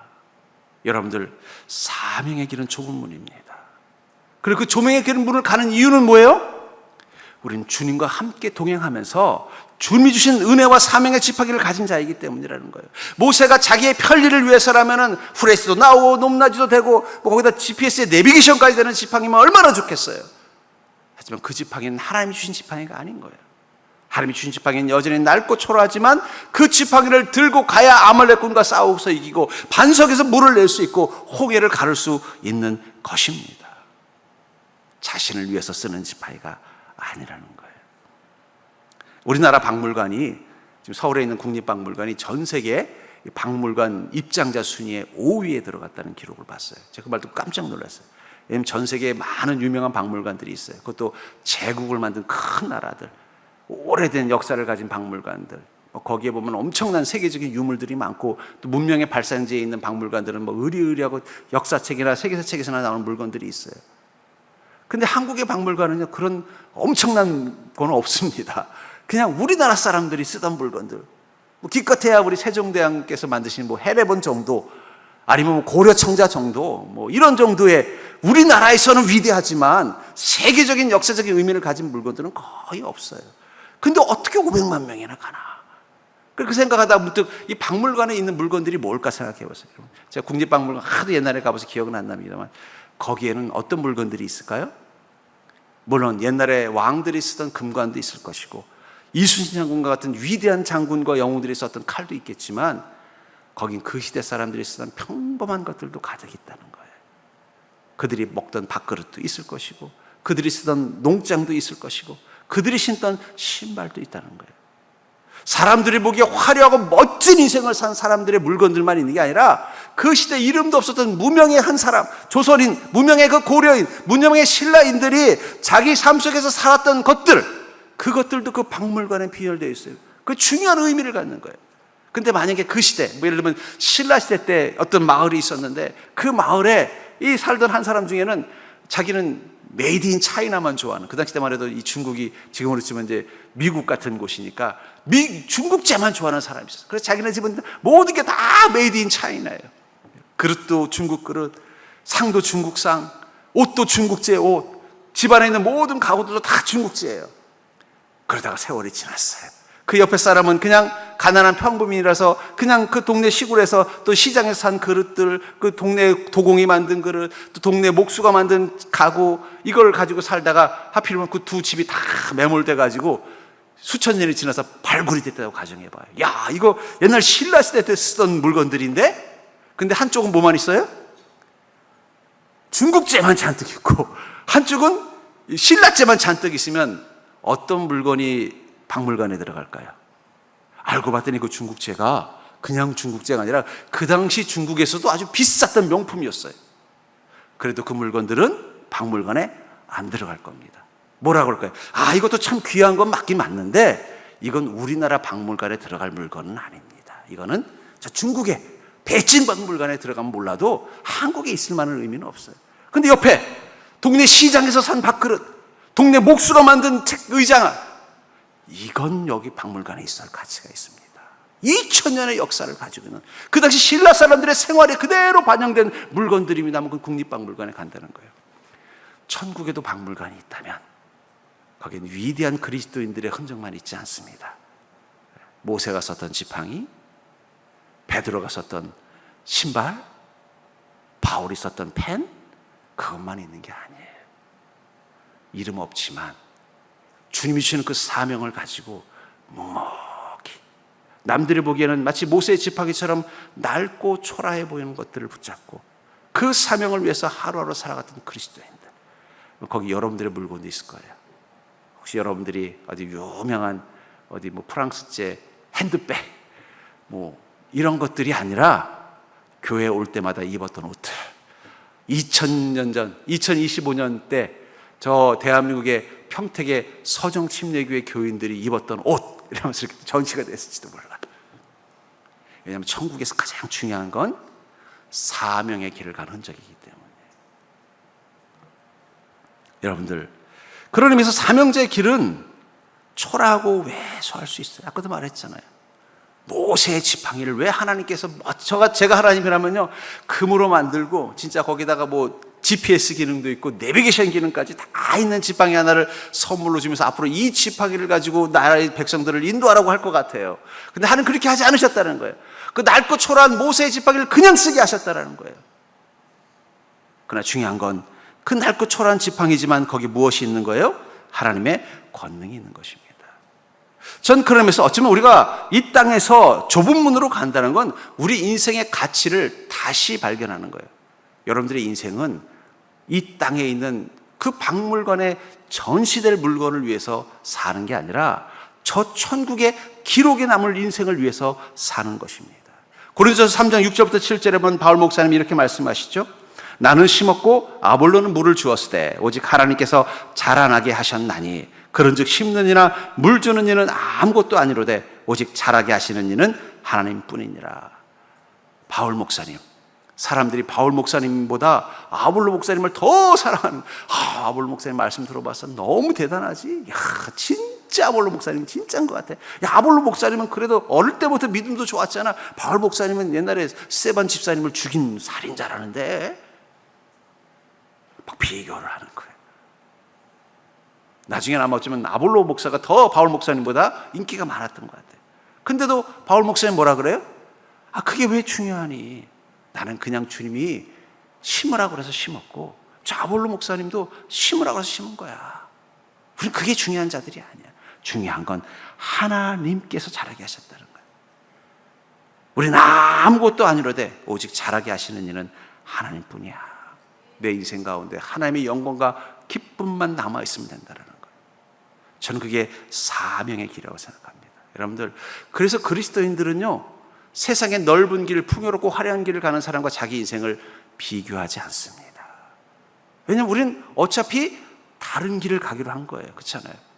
여러분들, 사명의 길은 좁은 문입니다. 그리고 그 조명의 길 문을 가는 이유는 뭐예요? 우리는 주님과 함께 동행하면서 주님이 주신 은혜와 사명의 지팡이를 가진 자이기 때문이라는 거예요. 모세가 자기의 편리를 위해서라면 후레쉬도 나오고 높낮이도 되고 거기다 GPS에 내비게이션까지 되는 지팡이면 얼마나 좋겠어요. 하지만 그 지팡이는 하나님이 주신 지팡이가 아닌 거예요. 하나님이 주신 지팡이는 여전히 낡고 초라하지만 그 지팡이를 들고 가야 아말렉군과 싸우고서 이기고 반석에서 물을 낼 수 있고 홍해를 가를 수 있는 것입니다. 자신을 위해서 쓰는 지팡이가 아니라는 거예요. 우리나라 박물관이 지금 서울에 있는 국립박물관이 전 세계 박물관 입장자 순위에 5위에 들어갔다는 기록을 봤어요. 제가 그 말 듣고 깜짝 놀랐어요. 왜냐하면 전 세계에 많은 유명한 박물관들이 있어요. 그것도 제국을 만든 큰 나라들, 오래된 역사를 가진 박물관들, 거기에 보면 엄청난 세계적인 유물들이 많고 또 문명의 발산지에 있는 박물관들은 의리의리하고 역사책이나 세계사책에서나 나오는 물건들이 있어요. 근데 한국의 박물관은요, 그런 엄청난 건 없습니다. 그냥 우리나라 사람들이 쓰던 물건들, 기껏해야 우리 세종대왕께서 만드신 해례본 정도, 아니면 고려청자 정도, 이런 정도의 우리나라에서는 위대하지만 세계적인 역사적인 의미를 가진 물건들은 거의 없어요. 근데 어떻게 500만 명이나 가나? 그렇게 생각하다 문득 이 박물관에 있는 물건들이 뭘까 생각해 보세요. 제가 국립박물관 하도 옛날에 가봐서 기억은 안 납니다만 거기에는 어떤 물건들이 있을까요? 물론 옛날에 왕들이 쓰던 금관도 있을 것이고 이순신 장군과 같은 위대한 장군과 영웅들이 썼던 칼도 있겠지만 거긴 그 시대 사람들이 쓰던 평범한 것들도 가득 있다는 거예요. 그들이 먹던 밥그릇도 있을 것이고 그들이 쓰던 농장도 있을 것이고 그들이 신던 신발도 있다는 거예요. 사람들이 보기에 화려하고 멋진 인생을 산 사람들의 물건들만 있는 게 아니라 그 시대 이름도 없었던 무명의 한 사람, 조선인, 무명의 그 고려인, 무명의 신라인들이 자기 삶 속에서 살았던 것들, 그것들도 그 박물관에 비열되어 있어요. 그 중요한 의미를 갖는 거예요. 근데 만약에 그 시대, 예를 들면 신라 시대 때 어떤 마을이 있었는데 그 마을에 이 살던 한 사람 중에는 자기는 메이드 인 차이나만 좋아하는, 그 당시 때만 해도 이 중국이 지금으로 치면 이제 미국 같은 곳이니까 중국제만 좋아하는 사람이 있었어요. 그래서 자기네 집은 모든 게 다 메이드 인 차이나예요. 그릇도 중국 그릇, 상도 중국상, 옷도 중국제 옷, 집안에 있는 모든 가구들도 다 중국제예요. 그러다가 세월이 지났어요. 그 옆에 사람은 그냥 가난한 평범인이라서 그냥 그 동네 시골에서 또 시장에서 산 그릇들, 그 동네 도공이 만든 그릇, 또 동네 목수가 만든 가구, 이걸 가지고 살다가 하필이면 그 두 집이 다 매몰돼 가지고 수천 년이 지나서 발굴이 됐다고 가정해봐요. 야, 이거 옛날 신라 시대 때 쓰던 물건들인데? 근데 한쪽은 뭐만 있어요? 중국제만 잔뜩 있고 한쪽은 신라제만 잔뜩 있으면 어떤 물건이 박물관에 들어갈까요? 알고 봤더니 그 중국제가 그냥 중국제가 아니라 그 당시 중국에서도 아주 비쌌던 명품이었어요. 그래도 그 물건들은 박물관에 안 들어갈 겁니다. 뭐라고 그럴까요? 아, 이것도 참 귀한 건 맞긴 맞는데 이건 우리나라 박물관에 들어갈 물건은 아닙니다. 이거는 저 중국의 베이징 박물관에 들어가면 몰라도 한국에 있을 만한 의미는 없어요. 근데 옆에 동네 시장에서 산 밥그릇, 동네 목수가 만든 책 의장, 이건 여기 박물관에 있어야 할 가치가 있습니다. 2000년의 역사를 가지고 있는 그 당시 신라 사람들의 생활에 그대로 반영된 물건들입니다. 그 국립박물관에 간다는 거예요. 천국에도 박물관이 있다면 거기는 위대한 그리스도인들의 흔적만 있지 않습니다. 모세가 썼던 지팡이, 베드로가 썼던 신발, 바울이 썼던 펜, 그것만 있는 게 아니에요. 이름 없지만 주님이 주시는 그 사명을 가지고 묵묵히 남들이 보기에는 마치 모세의 지팡이처럼 낡고 초라해 보이는 것들을 붙잡고 그 사명을 위해서 하루하루 살아갔던 그리스도인들, 거기 여러분들의 물건도 있을 거예요. 혹시 여러분들이 어디 유명한 어디 뭐 프랑스제 핸드백 뭐 이런 것들이 아니라 교회에 올 때마다 입었던 옷들, 2000년 전 2025년 때 저 대한민국의 평택의 서정침례교회 교인들이 입었던 옷, 이러면서 이렇게 전시가 됐을지도 몰라. 왜냐하면 천국에서 가장 중요한 건 사명의 길을 간 흔적이기 때문에. 여러분들, 그런 의미에서 사명자의 길은 초라하고 왜소할 수 있어요. 아까도 말했잖아요. 모세의 지팡이를 왜 하나님께서 제가 하나님이라면요 금으로 만들고 진짜 거기다가 뭐 GPS 기능도 있고 내비게이션 기능까지 다 있는 지팡이 하나를 선물로 주면서 앞으로 이 지팡이를 가지고 나라의 백성들을 인도하라고 할 것 같아요. 근데 하나님 그렇게 하지 않으셨다는 거예요. 그 낡고 초라한 모세의 지팡이를 그냥 쓰게 하셨다는 거예요. 그러나 중요한 건 그 낡고 초라한 지팡이지만 거기 무엇이 있는 거예요? 하나님의 권능이 있는 것입니다. 전 그러면서 어쩌면 우리가 이 땅에서 좁은 문으로 간다는 건 우리 인생의 가치를 다시 발견하는 거예요. 여러분들의 인생은 이 땅에 있는 그 박물관에 전시될 물건을 위해서 사는 게 아니라 저 천국의 기록에 남을 인생을 위해서 사는 것입니다. 고린도서 3장 6절부터 7절에 보면 바울 목사님이 이렇게 말씀하시죠. 나는 심었고 아볼로는 물을 주었으되 오직 하나님께서 자라나게 하셨나니 그런즉 심는 이나 물 주는 이는 아무것도 아니로되 오직 자라게 하시는 이는 하나님뿐이니라. 바울 목사님, 사람들이 바울 목사님보다 아볼로 목사님을 더 사랑하는, 아볼로 목사님 말씀 들어봤어. 너무 대단하지? 야, 진짜 아볼로 목사님 진짜인 것 같아. 야, 아볼로 목사님은 그래도 어릴 때부터 믿음도 좋았잖아. 바울 목사님은 옛날에 스데반 집사님을 죽인 살인자라는데 막 비교를 하는 거예요. 나중에는 아마 어쩌면 아볼로 목사가 더 바울 목사님보다 인기가 많았던 것 같아요. 근데도 바울 목사님 뭐라 그래요? 아, 그게 왜 중요하니? 나는 그냥 주님이 심으라고 해서 심었고 저 아볼로 목사님도 심으라고 해서 심은 거야. 우리는 그게 중요한 자들이 아니야. 중요한 건 하나님께서 자라게 하셨다는 거야. 우리는 아무것도 아니로되 오직 자라게 하시는 이는 하나님뿐이야. 내 인생 가운데 하나님의 영광과 기쁨만 남아있으면 된다는 거예요. 저는 그게 사명의 길이라고 생각합니다. 여러분들, 그래서 그리스도인들은요 세상의 넓은 길, 풍요롭고 화려한 길을 가는 사람과 자기 인생을 비교하지 않습니다. 왜냐하면 우리는 어차피 다른 길을 가기로 한 거예요. 그렇잖아요.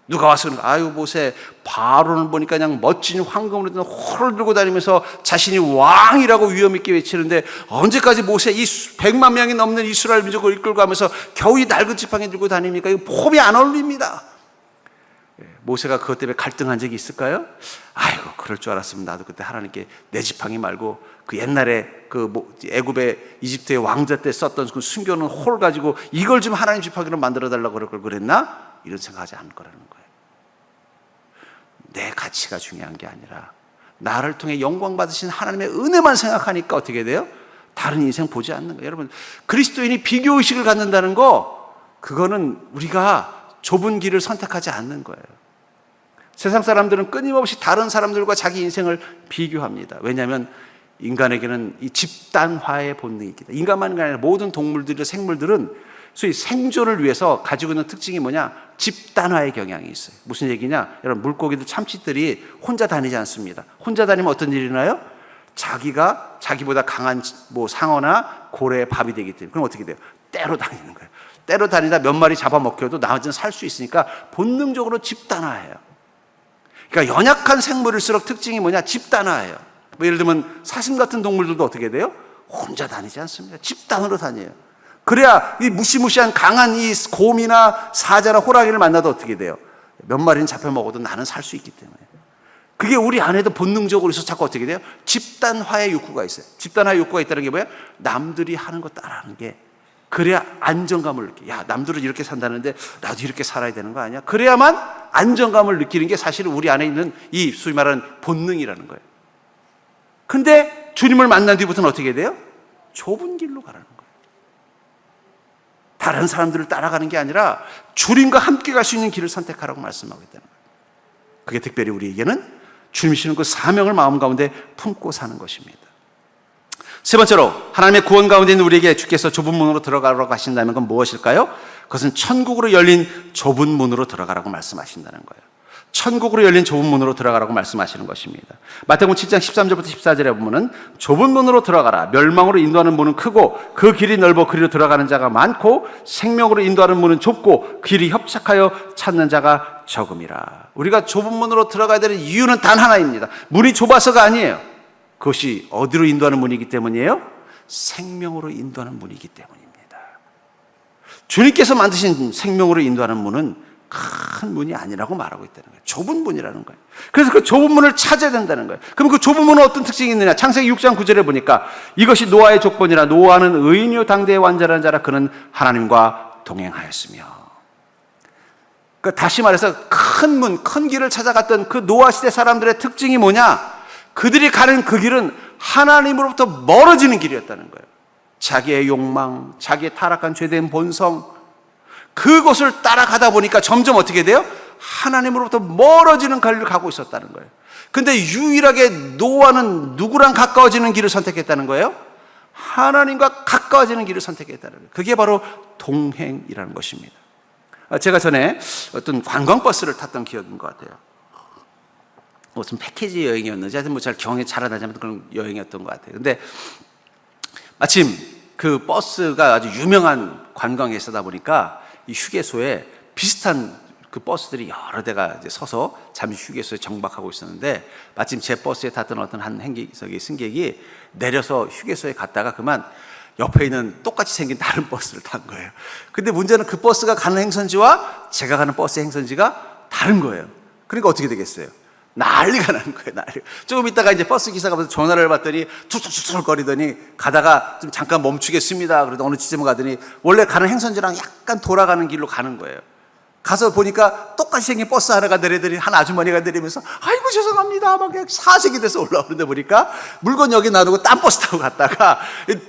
누가 와서 그런가? 아유, 모세 바로는 보니까 그냥 멋진 황금으로 된 호를 들고 다니면서 자신이 왕이라고 위험 있게 외치는데 언제까지 모세 이 100만 명이 넘는 이스라엘 민족을 이끌고 가면서 겨우 이 낡은 지팡이 들고 다닙니까? 이거 폼이 안 어울립니다. 모세가 그것 때문에 갈등한 적이 있을까요? 아이고, 그럴 줄 알았으면 나도 그때 하나님께 내 지팡이 말고 그 옛날에 그 애굽의 이집트의 왕자 때 썼던 그 숨겨놓은 홀 가지고 이걸 좀 하나님 지팡이로 만들어 달라고 그럴 걸 그랬나? 이런 생각하지 않을 거라는 거예요. 내 가치가 중요한 게 아니라 나를 통해 영광 받으신 하나님의 은혜만 생각하니까 어떻게 돼요? 다른 인생 보지 않는 거예요. 여러분, 그리스도인이 비교의식을 갖는다는 거, 그거는 우리가 좁은 길을 선택하지 않는 거예요. 세상 사람들은 끊임없이 다른 사람들과 자기 인생을 비교합니다. 왜냐하면 인간에게는 이 집단화의 본능이기 때문에. 인간만이 아니라 모든 동물들이나 생물들은 소위 생존을 위해서 가지고 있는 특징이 뭐냐? 집단화의 경향이 있어요. 무슨 얘기냐? 여러분, 물고기들, 참치들이 혼자 다니지 않습니다. 혼자 다니면 어떤 일이 일어나요? 자기가 자기보다 강한 상어나 고래의 밥이 되기 때문에. 그럼 어떻게 돼요? 떼로 다니는 거예요. 떼로 다니다 몇 마리 잡아먹혀도 나머지는 살 수 있으니까 본능적으로 집단화해요. 그러니까 연약한 생물일수록 특징이 뭐냐? 집단화예요. 예를 들면 사슴 같은 동물들도 어떻게 돼요? 혼자 다니지 않습니다. 집단으로 다녀요. 그래야 이 무시무시한 강한 이 곰이나 사자나 호랑이를 만나도 어떻게 돼요? 몇 마리는 잡혀먹어도 나는 살 수 있기 때문에. 그게 우리 안에도 본능적으로 있어서 자꾸 어떻게 돼요? 집단화의 욕구가 있어요. 집단화의 욕구가 있다는 게 뭐예요? 남들이 하는 거 따라하는 게. 그래야 안정감을 느껴. 야, 남들은 이렇게 산다는데 나도 이렇게 살아야 되는 거 아니야? 그래야만 안정감을 느끼는 게 사실은 우리 안에 있는 이 소위 말하는 본능이라는 거예요. 근데 주님을 만난 뒤부터는 어떻게 돼요? 좁은 길로 가라는 거예요. 다른 사람들을 따라가는 게 아니라 주님과 함께 갈 수 있는 길을 선택하라고 말씀하고 있다는 거예요. 그게 특별히 우리에게는 주님이 주시는 그 사명을 마음 가운데 품고 사는 것입니다. 세 번째로, 하나님의 구원 가운데 있는 우리에게 주께서 좁은 문으로 들어가라고 하신다면 그건 무엇일까요? 그것은 천국으로 열린 좁은 문으로 들어가라고 말씀하신다는 거예요. 천국으로 열린 좁은 문으로 들어가라고 말씀하시는 것입니다. 마태복음 7장 13절부터 14절에 보면은 좁은 문으로 들어가라. 멸망으로 인도하는 문은 크고 그 길이 넓어 그리로 들어가는 자가 많고 생명으로 인도하는 문은 좁고 길이 협착하여 찾는 자가 적음이라. 우리가 좁은 문으로 들어가야 되는 이유는 단 하나입니다. 문이 좁아서가 아니에요. 그것이 어디로 인도하는 문이기 때문이에요? 생명으로 인도하는 문이기 때문입니다. 주님께서 만드신 생명으로 인도하는 문은 큰 문이 아니라고 말하고 있다는 거예요. 좁은 문이라는 거예요. 그래서 그 좁은 문을 찾아야 된다는 거예요. 그럼 그 좁은 문은 어떤 특징이 있느냐? 창세기 6장 9절에 보니까 이것이 노아의 조건이라. 노아는 의인이요 당대의 완전한 자라. 그는 하나님과 동행하였으며. 그러니까 다시 말해서 큰 문, 큰 길을 찾아갔던 그 노아 시대 사람들의 특징이 뭐냐? 그들이 가는 그 길은 하나님으로부터 멀어지는 길이었다는 거예요. 자기의 욕망, 자기의 타락한 죄된 본성, 그것을 따라가다 보니까 점점 어떻게 돼요? 하나님으로부터 멀어지는 길을 가고 있었다는 거예요. 근데 유일하게 노아는 누구랑 가까워지는 길을 선택했다는 거예요? 하나님과 가까워지는 길을 선택했다는 거예요. 그게 바로 동행이라는 것입니다. 제가 전에 어떤 관광버스를 탔던 기억인 것 같아요. 무슨 패키지 여행이었는지 하여튼 잘 경에 잘 안 나자면 그런 여행이었던 것 같아요. 근데 마침 그 버스가 아주 유명한 관광회사다 보니까 이 휴게소에 비슷한 그 버스들이 여러 대가 이제 서서 잠시 휴게소에 정박하고 있었는데 마침 제 버스에 탔던 어떤 한 승객이 내려서 휴게소에 갔다가 그만 옆에 있는 똑같이 생긴 다른 버스를 탄 거예요. 근데 문제는 그 버스가 가는 행선지와 제가 가는 버스 행선지가 다른 거예요. 그러니까 어떻게 되겠어요? 난리가 나는 거예요, 난리. 조금 있다가 이제 버스 기사가 전화를 받더니 툭툭툭 거리더니 가다가 좀 잠깐 멈추겠습니다. 그래도 어느 지점 가더니 원래 가는 행선지랑 약간 돌아가는 길로 가는 거예요. 가서 보니까 똑같이 생긴 버스 하나가 내리더니 한 아주머니가 내리면서 아이고 죄송합니다 막 사색이 돼서 올라오는데 보니까 물건 여기 놔두고 딴 버스 타고 갔다가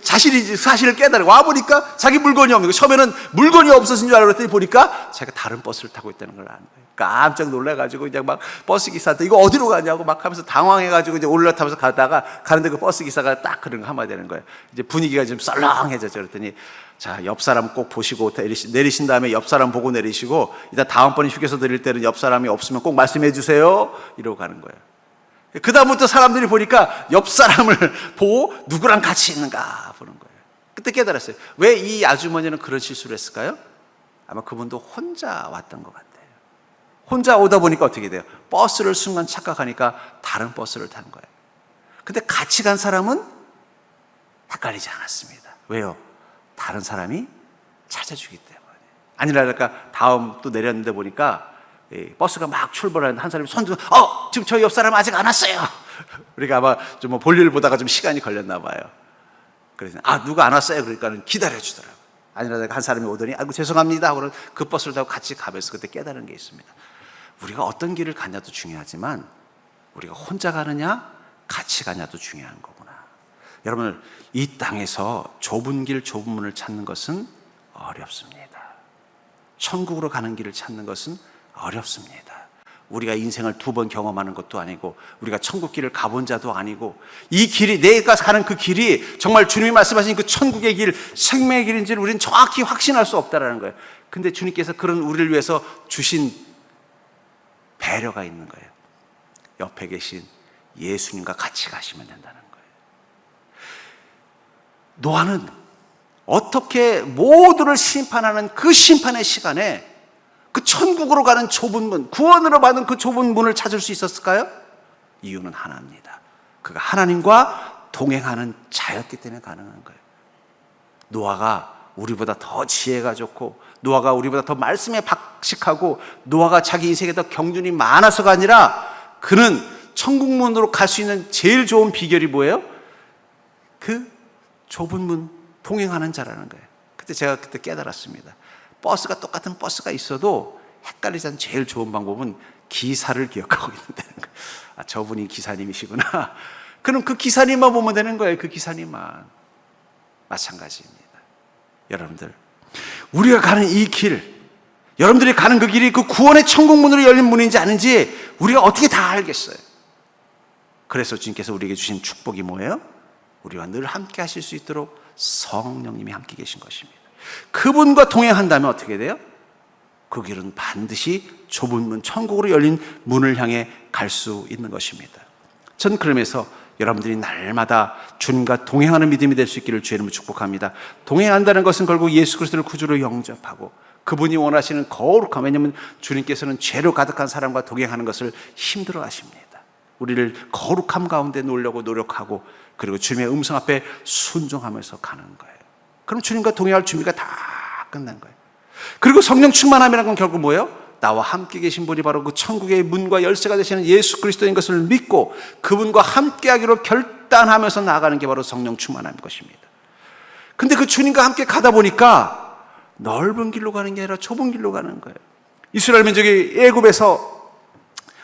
자신이 사실을 깨달아 와보니까 자기 물건이 없는 거예요. 처음에는 물건이 없어진 줄 알았더니 보니까 자기가 다른 버스를 타고 있다는 걸 아는 거예요. 깜짝 놀라가지고 그냥 막 버스 기사한테 이거 어디로 가냐고 막 하면서 당황해가지고 이제 올라타면서 가다가 가는데 그 버스 기사가 딱 그런 거 한마디 되는 거예요. 이제 분위기가 좀 썰렁해졌죠. 그랬더니 자, 옆 사람 꼭 보시고 내리신 다음에 옆 사람 보고 내리시고 일단 다음번에 휴게소 드릴 때는 옆 사람이 없으면 꼭 말씀해 주세요. 이러고 가는 거예요. 그 다음부터 사람들이 보니까 옆 사람을 보고 누구랑 같이 있는가 보는 거예요. 그때 깨달았어요. 왜 이 아주머니는 그런 실수를 했을까요? 아마 그분도 혼자 왔던 것 같아요. 혼자 오다 보니까 어떻게 돼요? 버스를 순간 착각하니까 다른 버스를 탄 거예요. 근데 같이 간 사람은 헷갈리지 않았습니다. 왜요? 다른 사람이 찾아주기 때문에. 아니랄까 다음 또 내렸는데 보니까 버스가 막 출발하는데 한 사람이 손 들고 지금 저희 옆 사람 아직 안 왔어요. 그러니까 아마 좀 볼일을 보다가 좀 시간이 걸렸나 봐요. 그래서 누가 안 왔어요. 그러니까 기다려주더라고요. 아니랄까 한 사람이 오더니 아이고 죄송합니다 하고 그 버스를 타고 같이 가면서 그때 깨달은 게 있습니다. 우리가 어떤 길을 가냐도 중요하지만 우리가 혼자 가느냐 같이 가냐도 중요한 거구나. 여러분 이 땅에서 좁은 길 좁은 문을 찾는 것은 어렵습니다. 천국으로 가는 길을 찾는 것은 어렵습니다. 우리가 인생을 2번 경험하는 것도 아니고 우리가 천국 길을 가본 자도 아니고 이 길이, 내가 가는 그 길이 정말 주님이 말씀하신 그 천국의 길, 생명의 길인지를 우리는 정확히 확신할 수 없다라는 거예요. 근데 주님께서 그런 우리를 위해서 주신 배려가 있는 거예요. 옆에 계신 예수님과 같이 가시면 된다는 거예요. 노아는 어떻게 모두를 심판하는 그 심판의 시간에 그 천국으로 가는 좁은 문, 구원으로 받은 그 좁은 문을 찾을 수 있었을까요? 이유는 하나입니다. 그가 하나님과 동행하는 자였기 때문에 가능한 거예요. 노아가 우리보다 더 지혜가 좋고, 노아가 우리보다 더 말씀에 박식하고, 노아가 자기 인생에 더 경륜이 많아서가 아니라 그는 천국문으로 갈 수 있는 제일 좋은 비결이 뭐예요? 그 좁은 문 동행하는 자라는 거예요. 그때 제가 깨달았습니다. 버스가 똑같은 버스가 있어도 헷갈리지 않는 제일 좋은 방법은 기사를 기억하고 있는다는 거예요. 아, 저분이 기사님이시구나. 그럼 그 기사님만 보면 되는 거예요. 그 기사님만. 마찬가지입니다. 여러분들, 우리가 가는 이 길, 여러분들이 가는 그 길이 그 구원의 천국문으로 열린 문인지 아닌지 우리가 어떻게 다 알겠어요? 그래서 주님께서 우리에게 주신 축복이 뭐예요? 우리와 늘 함께 하실 수 있도록 성령님이 함께 계신 것입니다. 그분과 동행한다면 어떻게 돼요? 그 길은 반드시 좁은 문, 천국으로 열린 문을 향해 갈 수 있는 것입니다. 전 그러면서 여러분들이 날마다 주님과 동행하는 믿음이 될 수 있기를 주의 이름으로 축복합니다. 동행한다는 것은 결국 예수 그리스도를 구주로 영접하고 그분이 원하시는 거룩함, 왜냐하면 주님께서는 죄로 가득한 사람과 동행하는 것을 힘들어 하십니다. 우리를 거룩함 가운데 놓으려고 노력하고, 그리고 주님의 음성 앞에 순종하면서 가는 거예요. 그럼 주님과 동행할 준비가 다 끝난 거예요. 그리고 성령 충만함이라는 건 결국 뭐예요? 나와 함께 계신 분이 바로 그 천국의 문과 열쇠가 되시는 예수 그리스도인 것을 믿고 그분과 함께 하기로 결단하면서 나아가는 게 바로 성령 충만함인 것입니다. 근데 그 주님과 함께 가다 보니까 넓은 길로 가는 게 아니라 좁은 길로 가는 거예요. 이스라엘 민족이 애굽에서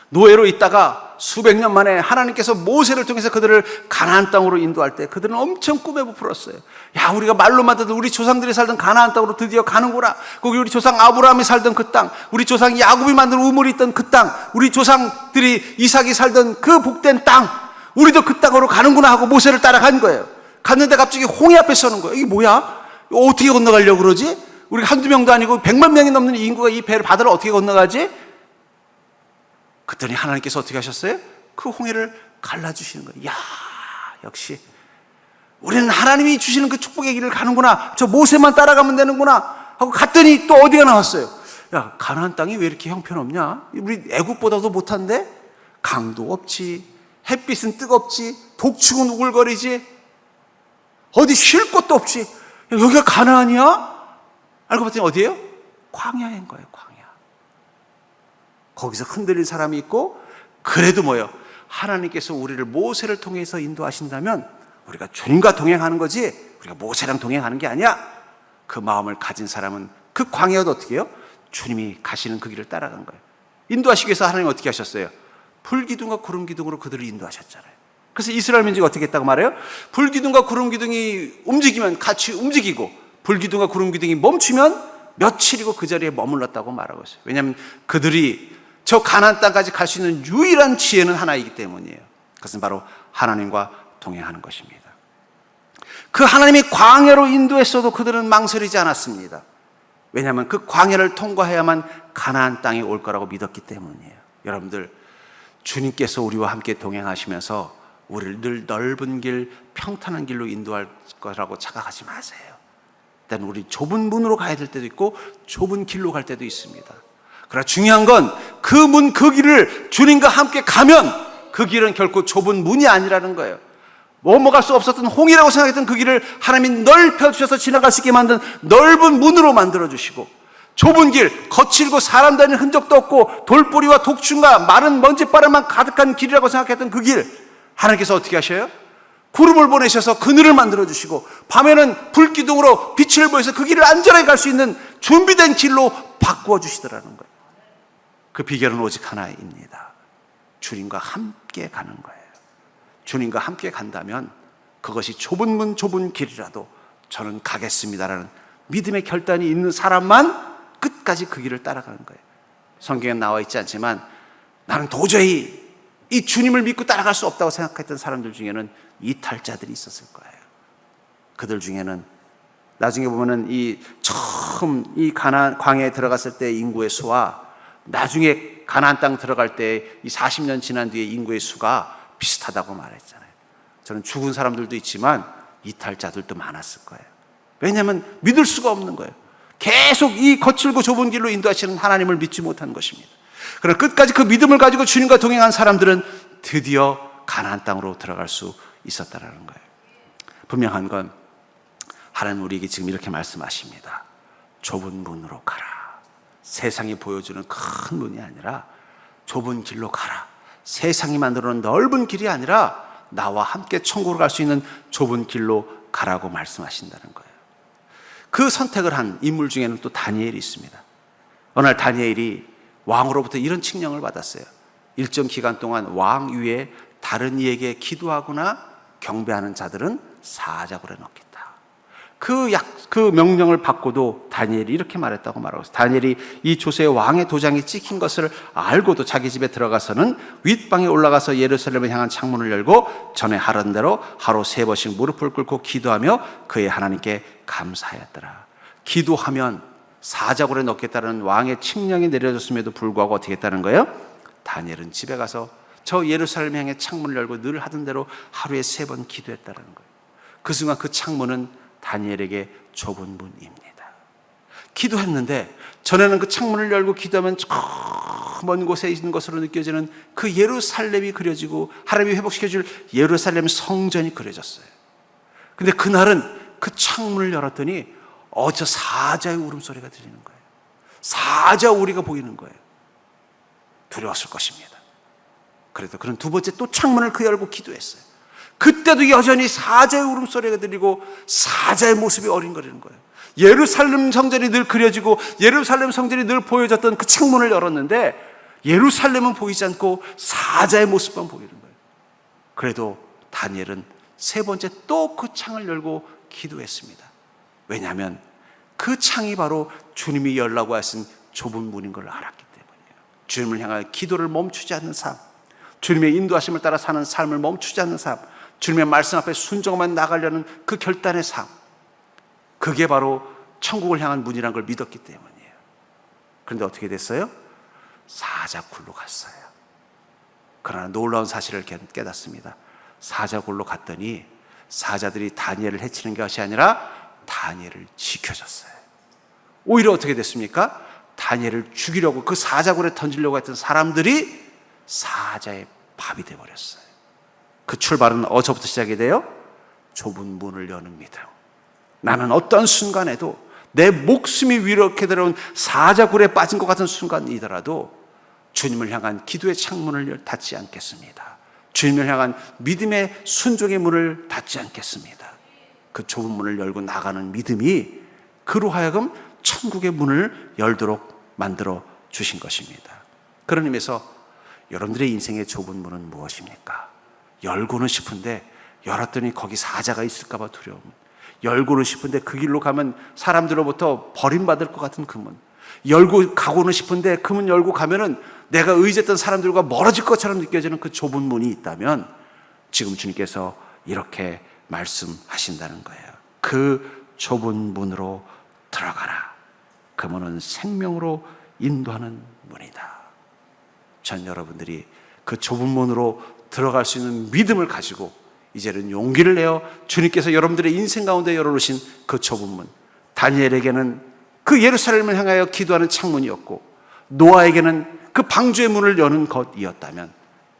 노예로 있다가 수백 년 만에 하나님께서 모세를 통해서 그들을 가나안 땅으로 인도할 때 그들은 엄청 꿈에 부풀었어요. 야, 우리가 말로만 듣던 우리 조상들이 살던 가나안 땅으로 드디어 가는구나. 거기 우리 조상 아브라함이 살던 그 땅, 우리 조상 야곱이 만든 우물이 있던 그 땅, 우리 조상들이 이삭이 살던 그 복된 땅, 우리도 그 땅으로 가는구나 하고 모세를 따라간 거예요. 갔는데 갑자기 홍해 앞에 서는 거예요. 이게 뭐야? 어떻게 건너가려고 그러지? 우리가 한두 명도 아니고 100만 명이 넘는 인구가 이 배를 바다를 어떻게 건너가지? 그랬더니 하나님께서 어떻게 하셨어요? 그 홍해를 갈라주시는 거예요. 야, 역시 우리는 하나님이 주시는 그 축복의 길을 가는구나, 저 모세만 따라가면 되는구나 하고 갔더니 또 어디가 나왔어요? 야, 가나안 땅이 왜 이렇게 형편없냐? 우리 애국보다도 못한데? 강도 없지, 햇빛은 뜨겁지, 독충은 우글거리지, 어디 쉴 곳도 없지. 야, 여기가 가나안이야? 알고 봤더니 어디예요? 광야인 거예요. 광야. 거기서 흔들린 사람이 있고, 그래도 뭐예요? 하나님께서 우리를 모세를 통해서 인도하신다면 우리가 주님과 동행하는 거지 우리가 모세랑 동행하는 게 아니야. 그 마음을 가진 사람은 그 광야도 어떻게 해요? 주님이 가시는 그 길을 따라간 거예요. 인도하시기 위해서 하나님은 어떻게 하셨어요? 불기둥과 구름기둥으로 그들을 인도하셨잖아요. 그래서 이스라엘 민족이 어떻게 했다고 말해요? 불기둥과 구름기둥이 움직이면 같이 움직이고, 불기둥과 구름기둥이 멈추면 며칠이고 그 자리에 머물렀다고 말하고 있어요. 왜냐하면 그들이 저 가나안 땅까지 갈 수 있는 유일한 지혜는 하나이기 때문이에요. 그것은 바로 하나님과 동행하는 것입니다. 그 하나님이 광야로 인도했어도 그들은 망설이지 않았습니다. 왜냐하면 그 광야를 통과해야만 가나안 땅에 올 거라고 믿었기 때문이에요. 여러분들, 주님께서 우리와 함께 동행하시면서 우리를 늘 넓은 길, 평탄한 길로 인도할 거라고 착각하지 마세요. 일단 우리 좁은 문으로 가야 될 때도 있고 좁은 길로 갈 때도 있습니다. 그러나 중요한 건 그 문, 그 길을 주님과 함께 가면 그 길은 결코 좁은 문이 아니라는 거예요. 넘어갈 수 없었던 홍해라고 생각했던 그 길을 하나님이 넓혀주셔서 지나갈 수 있게 만든 넓은 문으로 만들어주시고, 좁은 길, 거칠고 사람 다니는 흔적도 없고 돌뿌리와 독충과 마른 먼지바람만 가득한 길이라고 생각했던 그 길, 하나님께서 어떻게 하셔요? 구름을 보내셔서 그늘을 만들어주시고 밤에는 불기둥으로 빛을 보여서 그 길을 안전하게 갈 수 있는 준비된 길로 바꾸어 주시더라는 거예요. 그 비결은 오직 하나입니다. 주님과 함께 가는 거예요. 주님과 함께 간다면 그것이 좁은 문, 좁은 길이라도 저는 가겠습니다라는 믿음의 결단이 있는 사람만 끝까지 그 길을 따라가는 거예요. 성경에 나와 있지 않지만 나는 도저히 이 주님을 믿고 따라갈 수 없다고 생각했던 사람들 중에는 이탈자들이 있었을 거예요. 그들 중에는 나중에 보면은 처음 가나안 광야에 들어갔을 때 인구의 수와 나중에 가나안 땅 들어갈 때 이 40년 지난 뒤에 인구의 수가 비슷하다고 말했잖아요. 저는 죽은 사람들도 있지만 이탈자들도 많았을 거예요. 왜냐하면 믿을 수가 없는 거예요. 계속 이 거칠고 좁은 길로 인도하시는 하나님을 믿지 못한 것입니다. 그러나 끝까지 그 믿음을 가지고 주님과 동행한 사람들은 드디어 가나안 땅으로 들어갈 수 있었다라는 거예요. 분명한 건 하나님 우리에게 지금 이렇게 말씀하십니다. 좁은 문으로 가라. 세상이 보여주는 큰 문이 아니라 좁은 길로 가라. 세상이 만들어놓은 넓은 길이 아니라 나와 함께 천국으로 갈 수 있는 좁은 길로 가라고 말씀하신다는 거예요. 그 선택을 한 인물 중에는 또 다니엘이 있습니다. 어느 날 다니엘이 왕으로부터 이런 칙령을 받았어요. 일정 기간 동안 왕 위에 다른 이에게 기도하거나 경배하는 자들은 사자굴에 넣겠다. 그 명령을 받고도 다니엘이 이렇게 말했다고 말하고 있어요. 다니엘이 이 조세의 왕의 도장이 찍힌 것을 알고도 자기 집에 들어가서는 윗방에 올라가서 예루살렘을 향한 창문을 열고 전에 하던 대로 하루 3번씩 무릎을 꿇고 기도하며 그의 하나님께 감사하였더라. 기도하면 사자굴에 넣겠다는 왕의 칙령이 내려졌음에도 불구하고 어떻게 했다는 거예요? 다니엘은 집에 가서 저 예루살렘 향해 창문을 열고 늘 하던 대로 하루에 3번 기도했다는 거예요. 그 순간 그 창문은 다니엘에게 좁은 문입니다. 기도했는데 전에는 그 창문을 열고 기도하면 저 먼 곳에 있는 것으로 느껴지는 그 예루살렘이 그려지고 하나님이 회복시켜줄 예루살렘 성전이 그려졌어요. 근데 그날은 그 창문을 열었더니 저 사자의 울음소리가 들리는 거예요. 사자 우리가 보이는 거예요. 두려웠을 것입니다. 그래도 그는 두 번째 또 창문을 열고 기도했어요. 그때도 여전히 사자의 울음소리가 들리고 사자의 모습이 어린거리는 거예요. 예루살렘 성전이 늘 그려지고 예루살렘 성전이 늘 보여졌던 그 창문을 열었는데 예루살렘은 보이지 않고 사자의 모습만 보이는 거예요. 그래도 다니엘은 3번째 또 그 창을 열고 기도했습니다. 왜냐하면 그 창이 바로 주님이 열라고 하신 좁은 문인 걸 알았기 때문이에요. 주님을 향하여 기도를 멈추지 않는 삶, 주님의 인도하심을 따라 사는 삶을 멈추지 않는 삶, 주님의 말씀 앞에 순종만 나가려는 그 결단의 삶, 그게 바로 천국을 향한 문이라는 걸 믿었기 때문이에요. 그런데 어떻게 됐어요? 사자굴로 갔어요. 그러나 놀라운 사실을 깨닫습니다. 사자굴로 갔더니 사자들이 다니엘을 해치는 것이 아니라 다니엘을 지켜줬어요. 오히려 어떻게 됐습니까? 다니엘을 죽이려고 그 사자굴에 던지려고 했던 사람들이 사자의 밥이 되어버렸어요. 그 출발은 어디서부터 시작이 돼요? 좁은 문을 여는 믿음. 나는 어떤 순간에도 내 목숨이 위력해 들어온 사자굴에 빠진 것 같은 순간이더라도 주님을 향한 기도의 창문을 닫지 않겠습니다. 주님을 향한 믿음의 순종의 문을 닫지 않겠습니다. 그 좁은 문을 열고 나가는 믿음이 그로 하여금 천국의 문을 열도록 만들어 주신 것입니다. 그런 의미에서 여러분들의 인생의 좁은 문은 무엇입니까? 열고는 싶은데 열었더니 거기 사자가 있을까 봐 두려움. 열고는 싶은데 그 길로 가면 사람들로부터 버림받을 것 같은 그 문. 열고 가고는 싶은데 그 문 열고 가면은 내가 의지했던 사람들과 멀어질 것처럼 느껴지는 그 좁은 문이 있다면 지금 주님께서 이렇게 말씀하신다는 거예요. 그 좁은 문으로 들어가라. 그 문은 생명으로 인도하는 문이다. 전 여러분들이 그 좁은 문으로 들어갈 수 있는 믿음을 가지고 이제는 용기를 내어 주님께서 여러분들의 인생 가운데 열어놓으신 그 좁은 문, 다니엘에게는 그 예루살렘을 향하여 기도하는 창문이었고 노아에게는 그 방주의 문을 여는 것이었다면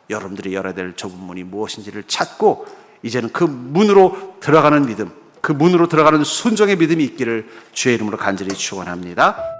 여러분들이 열어야 될 좁은 문이 무엇인지를 찾고 이제는 그 문으로 들어가는 믿음, 그 문으로 들어가는 순종의 믿음이 있기를 주의 이름으로 간절히 축원합니다.